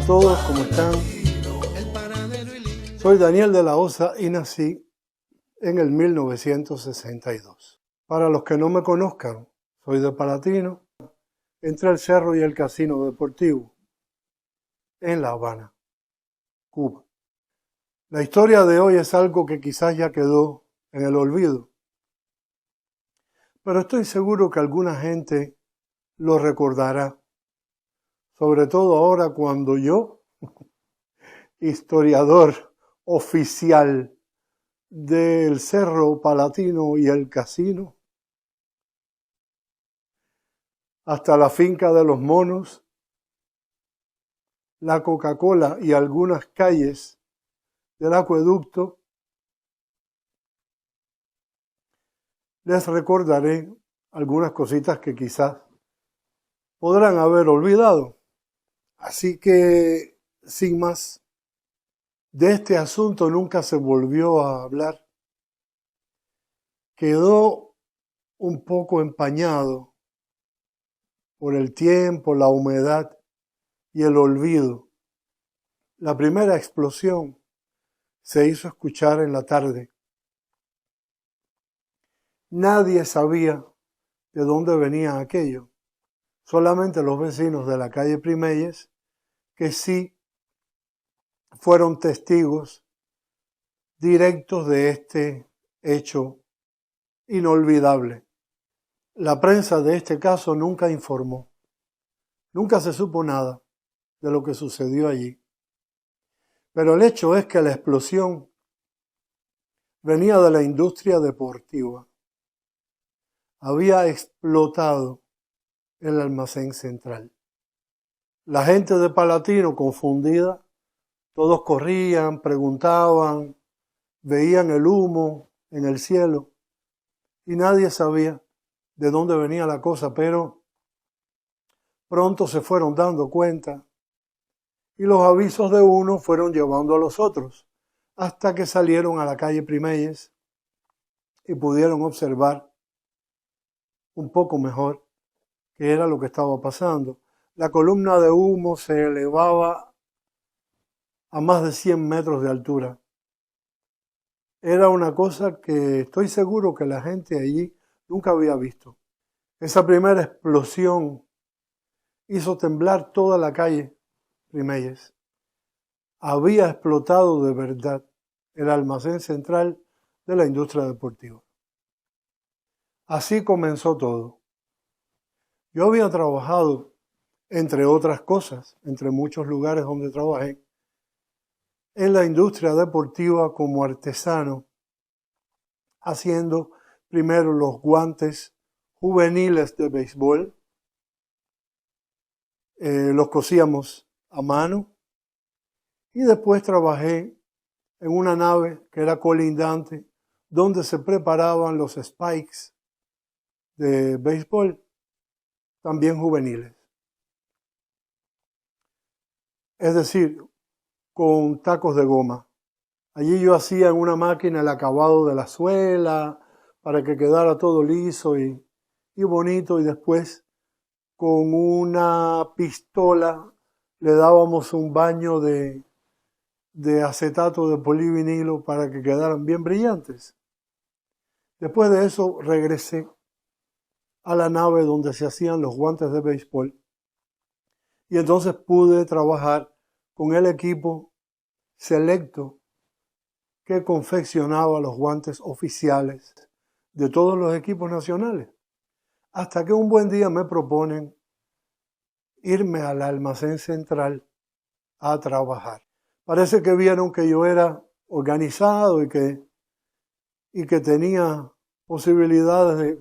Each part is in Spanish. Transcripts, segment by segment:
a todos, ¿cómo están? Soy Daniel de la Osa y nací en el 1962. Para los que no me conozcan, soy de Palatino, entre el Cerro y el Casino Deportivo, en La Habana, Cuba. La historia de hoy es algo que quizás ya quedó en el olvido, pero estoy seguro que alguna gente lo recordará, sobre todo ahora cuando yo, historiador oficial del Cerro Palatino y el Casino, hasta la finca de los monos, la Coca-Cola y algunas calles del acueducto, les recordaré algunas cositas que quizás podrán haber olvidado. Así que, sin más, de este asunto nunca se volvió a hablar. Quedó un poco empañado por el tiempo, la humedad y el olvido. La primera explosión se hizo escuchar en la tarde. Nadie sabía de dónde venía aquello. Solamente los vecinos de la calle Primeyes, que sí fueron testigos directos de este hecho inolvidable. La prensa de este caso nunca informó. Nunca se supo nada de lo que sucedió allí. Pero el hecho es que la explosión venía de la industria deportiva. Había explotado el almacén central. La gente de Palatino, confundida, todos corrían, preguntaban, veían el humo en el cielo y nadie sabía de dónde venía la cosa, pero pronto se fueron dando cuenta y los avisos de uno fueron llevando a los otros hasta que salieron a la calle Primeyes y pudieron observar un poco mejor qué era lo que estaba pasando. La columna de humo se elevaba a más de 100 metros de altura. Era una cosa que estoy seguro que la gente allí nunca había visto. Esa primera explosión hizo temblar toda la calle Primeyes. Había explotado de verdad el almacén central de la industria deportiva. Así comenzó todo. Yo había trabajado, entre otras cosas, entre muchos lugares donde trabajé, en la industria deportiva como artesano, haciendo primero los guantes juveniles de béisbol. Los cosíamos a mano y después trabajé en una nave que era colindante donde se preparaban los spikes de béisbol, también juveniles. Es decir, con tacos de goma. Allí yo hacía en una máquina el acabado de la suela para que quedara todo liso y bonito, y después con una pistola le dábamos un baño de acetato de polivinilo para que quedaran bien brillantes. Después de eso regresé a la nave donde se hacían los guantes de béisbol y entonces pude trabajar con el equipo selecto que confeccionaba los guantes oficiales de todos los equipos nacionales. Hasta que un buen día me proponen irme al almacén central a trabajar. Parece que vieron que yo era organizado y que tenía posibilidades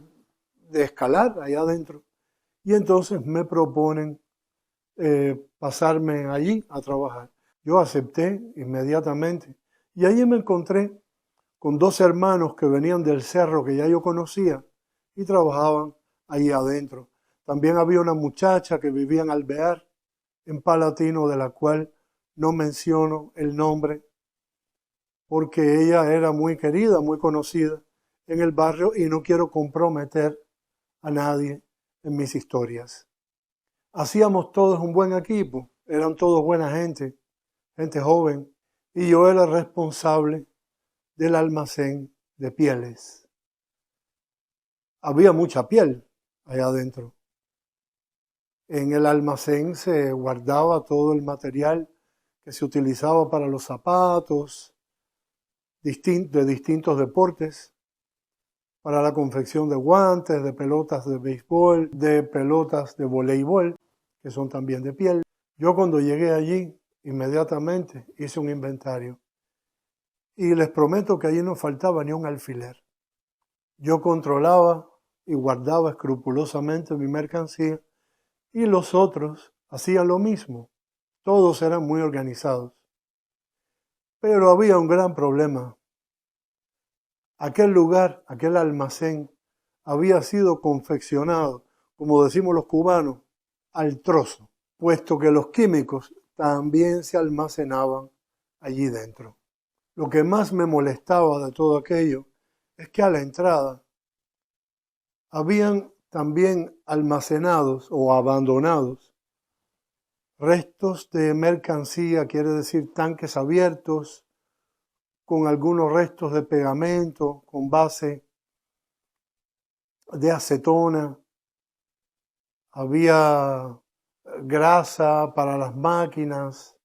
de escalar allá adentro. Y entonces me proponen pasarme allí a trabajar. Yo acepté inmediatamente. Y allí me encontré con dos hermanos que venían del cerro que ya yo conocía y trabajaban allí adentro. También había una muchacha que vivía en Alvear, en Palatino, de la cual no menciono el nombre, porque ella era muy querida, muy conocida en el barrio y no quiero comprometer a nadie en mis historias. Hacíamos todos un buen equipo eran todos buena gente, gente joven, y yo era responsable del almacén de pieles. Había mucha piel allá adentro. En el almacén se guardaba todo el material que se utilizaba para los zapatos de distintos deportes, para la confección de guantes, de pelotas de béisbol, de pelotas de voleibol, que son también de piel. Yo cuando llegué allí, inmediatamente hice un inventario y les prometo que allí no faltaba ni un alfiler. Yo controlaba y guardaba escrupulosamente mi mercancía y los otros hacían lo mismo. Todos eran muy organizados. Pero había un gran problema. Aquel lugar, aquel almacén, había sido confeccionado, como decimos los cubanos, al trozo, puesto que los químicos también se almacenaban allí dentro. Lo que más me molestaba de todo aquello es que a la entrada habían también almacenados o abandonados restos de mercancía, quiere decir tanques abiertos, con algunos restos de pegamento, con base de acetona. Había grasa para las máquinas,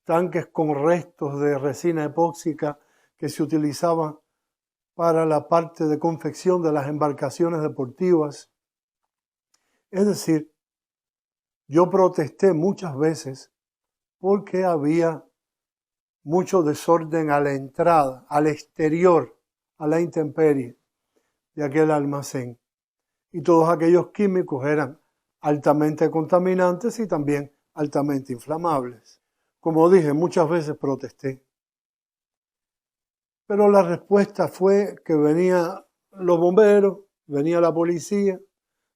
tanques con restos de resina epóxica que se utilizaban para la parte de confección de las embarcaciones deportivas. Es decir, yo protesté muchas veces porque había mucho desorden a la entrada, al exterior, a la intemperie de aquel almacén. Y todos aquellos químicos eran altamente contaminantes y también altamente inflamables. Como dije, muchas veces protesté. Pero la respuesta fue que venían los bomberos, venía la policía,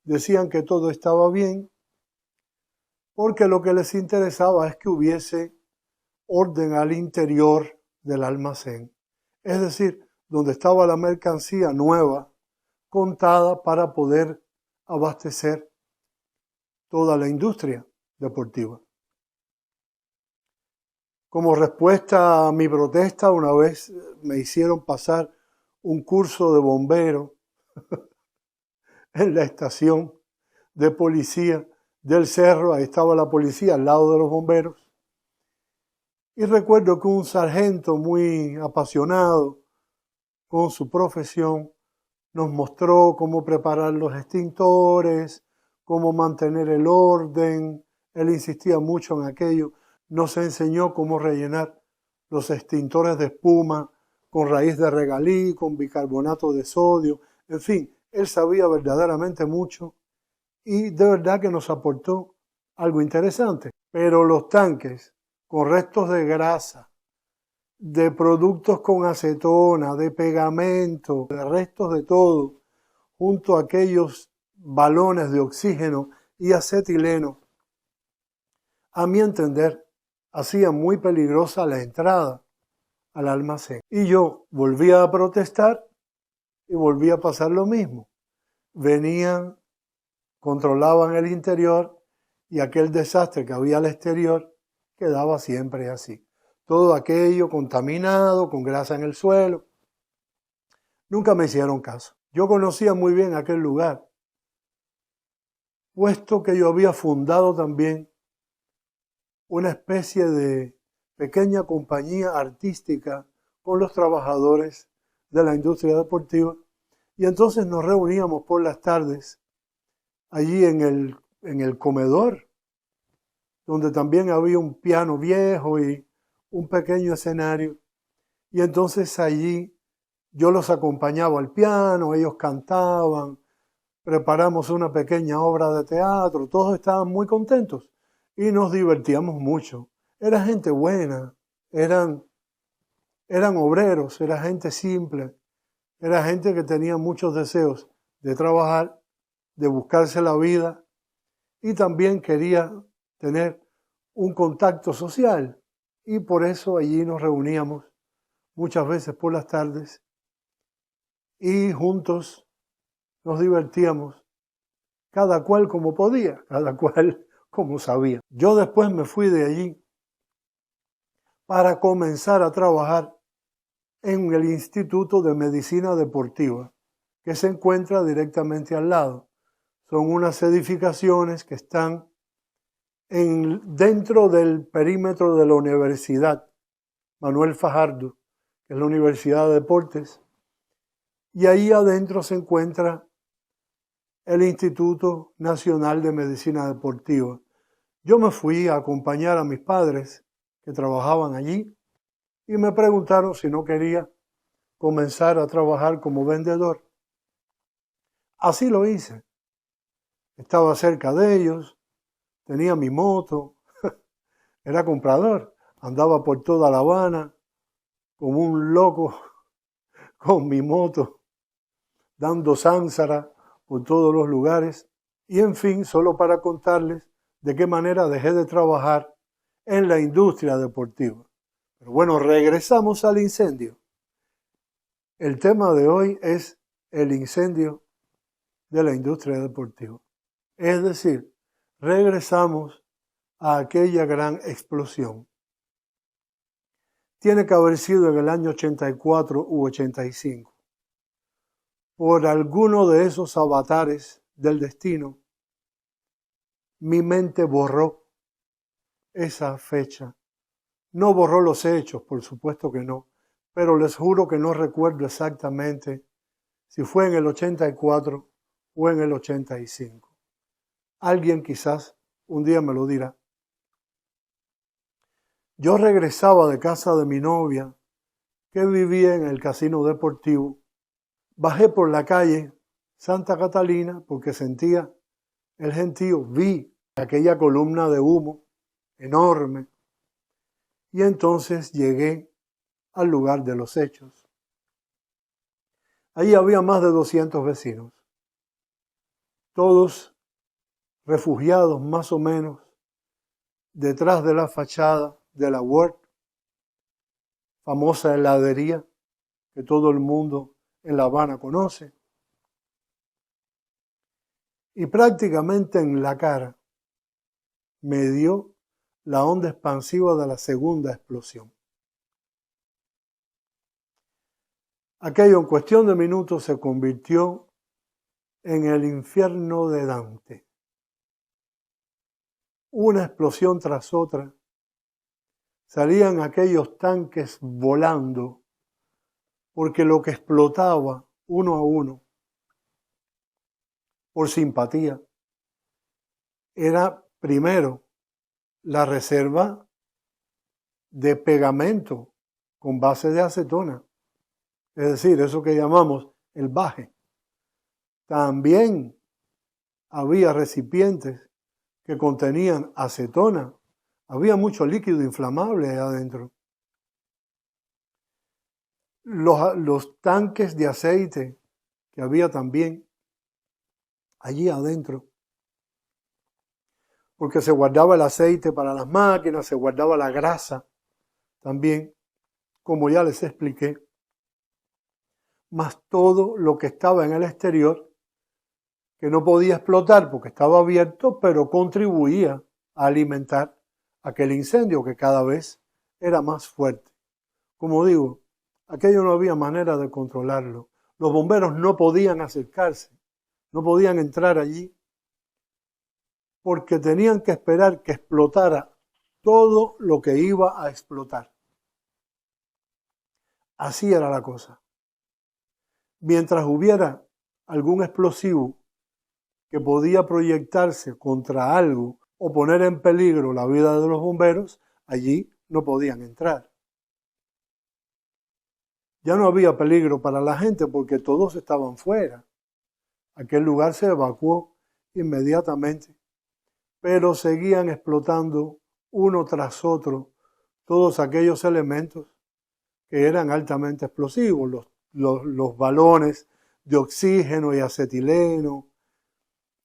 decían que todo estaba bien, porque lo que les interesaba es que hubiese orden al interior del almacén. Es decir, donde estaba la mercancía nueva, contada para poder abastecer toda la industria deportiva. Como respuesta a mi protesta, una vez me hicieron pasar un curso de bombero en la estación de policía del cerro. Ahí estaba la policía al lado de los bomberos. Y recuerdo que un sargento muy apasionado con su profesión nos mostró cómo preparar los extintores, cómo mantener el orden. Él insistía mucho en aquello. Nos enseñó cómo rellenar los extintores de espuma con raíz de regalí, con bicarbonato de sodio. En fin, él sabía verdaderamente mucho y de verdad que nos aportó algo interesante. Pero los tanques con restos de grasa, de productos con acetona, de pegamento, de restos de todo, junto a aquellos balones de oxígeno y acetileno, a mi entender, hacía muy peligrosa la entrada al almacén. Y yo volvía a protestar y volvía a pasar lo mismo. Venían, controlaban el interior y aquel desastre que había al exterior quedaba siempre así. Todo aquello contaminado, con grasa en el suelo. Nunca me hicieron caso. Yo conocía muy bien aquel lugar, puesto que yo había fundado también una especie de pequeña compañía artística con los trabajadores de la industria deportiva. Y entonces nos reuníamos por las tardes allí en el comedor, donde también había un piano viejo y un pequeño escenario. Y entonces allí yo los acompañaba al piano, ellos cantaban, preparamos una pequeña obra de teatro, todos estaban muy contentos y nos divertíamos mucho. Era gente buena, eran obreros, era gente simple, era gente que tenía muchos deseos de trabajar, de buscarse la vida y también quería tener un contacto social. Y por eso allí nos reuníamos muchas veces por las tardes y juntos nos divertíamos, cada cual como podía, cada cual como sabía. Yo después me fui de allí para comenzar a trabajar en el Instituto de Medicina Deportiva, que se encuentra directamente al lado. Son unas edificaciones que están dentro del perímetro de la Universidad Manuel Fajardo, que es la Universidad de Deportes, y ahí adentro se encuentra el Instituto Nacional de Medicina Deportiva. Yo me fui a acompañar a mis padres que trabajaban allí y me preguntaron si no quería comenzar a trabajar como vendedor. Así lo hice. Estaba cerca de ellos, tenía mi moto, era comprador, andaba por toda La Habana como un loco con mi moto, dando zánsara por todos los lugares. Y en fin, solo para contarles de qué manera dejé de trabajar en la industria deportiva. Pero bueno, regresamos al incendio. El tema de hoy es el incendio de la industria deportiva. Es decir, regresamos a aquella gran explosión. Tiene que haber sido en el año 84 u 85. Por alguno de esos avatares del destino, mi mente borró esa fecha. No borró los hechos, por supuesto que no, pero les juro que no recuerdo exactamente si fue en el 84 o en el 85. Alguien quizás un día me lo dirá. Yo regresaba de casa de mi novia, que vivía en el casino deportivo. Bajé por la calle Santa Catalina porque sentía el gentío. Vi aquella columna de humo enorme y entonces llegué al lugar de los hechos. Allí había más de 200 vecinos, todos refugiados más o menos detrás de la fachada de la Word, famosa heladería que todo el mundo en La Habana conoce. Y prácticamente en la cara me dio la onda expansiva de la segunda explosión. Aquello en cuestión de minutos se convirtió en el infierno de Dante. Una explosión tras otra. Salían aquellos tanques volando porque lo que explotaba uno a uno, por simpatía, era primero la reserva de pegamento con base de acetona, es decir, eso que llamamos el baje. También había recipientes que contenían acetona, había mucho líquido inflamable ahí adentro. Los tanques de aceite que había también allí adentro, porque se guardaba el aceite para las máquinas, se guardaba la grasa también, como ya les expliqué, más todo lo que estaba en el exterior, que no podía explotar porque estaba abierto, pero contribuía a alimentar aquel incendio que cada vez era más fuerte. Como digo, aquello no había manera de controlarlo. Los bomberos no podían acercarse, no podían entrar allí, porque tenían que esperar que explotara todo lo que iba a explotar. Así era la cosa. Mientras hubiera algún explosivo que podía proyectarse contra algo o poner en peligro la vida de los bomberos, allí no podían entrar. Ya no había peligro para la gente porque todos estaban fuera. Aquel lugar se evacuó inmediatamente, pero seguían explotando uno tras otro todos aquellos elementos que eran altamente explosivos, los balones de oxígeno y acetileno.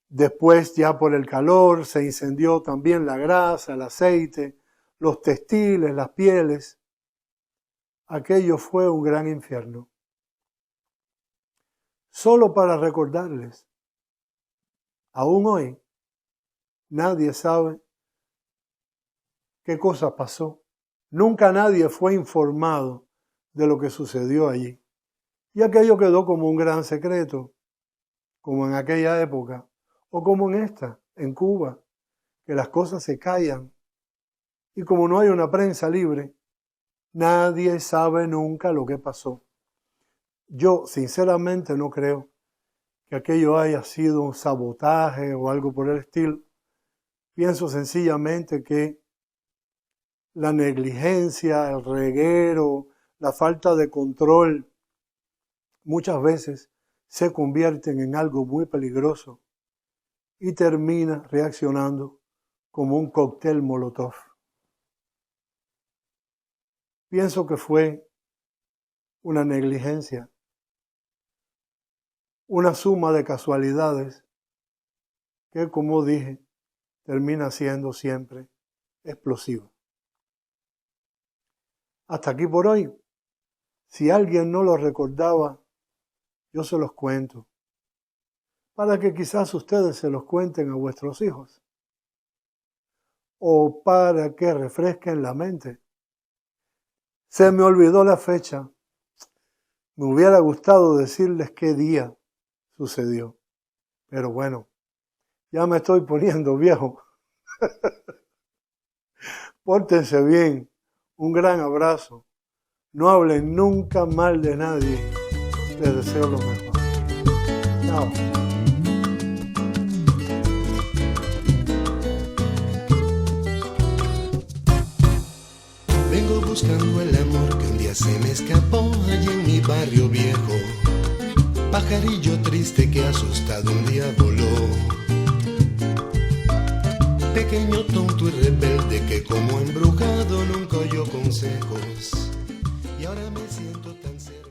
Después, ya por el calor, se incendió también la grasa, el aceite, los textiles, las pieles. Aquello fue un gran infierno. Solo para recordarles, aún hoy, Nadie sabe qué cosa pasó. Nunca nadie fue informado de lo que sucedió allí. Y aquello quedó como un gran secreto, como en aquella época, o como en esta, en Cuba, que las cosas se callan. Y como no hay una prensa libre, nadie sabe nunca lo que pasó. Yo sinceramente no creo que aquello haya sido un sabotaje o algo por el estilo. Pienso sencillamente que la negligencia, el reguero, la falta de control, muchas veces se convierten en algo muy peligroso y termina reaccionando como un cóctel Molotov. Pienso que fue una negligencia, una suma de casualidades que, como dije, termina siendo siempre explosiva. Hasta aquí por hoy. Si alguien no lo recordaba, yo se los cuento, para que quizás ustedes se los cuenten a vuestros hijos, o para que refresquen la mente. Se me olvidó la fecha. Me hubiera gustado decirles qué día sucedió, pero bueno, ya me estoy poniendo viejo. Pórtense bien, un gran abrazo. No hablen nunca mal de nadie. Les deseo lo mejor. Chao. Vengo buscando el amor que un día se me escapó allí en mi barrio viejo. Pajarillo triste que asustado un día voló. Pequeño, tonto y rebelde que como embrujado nunca oyó consejos. Y ahora me siento tan cerca.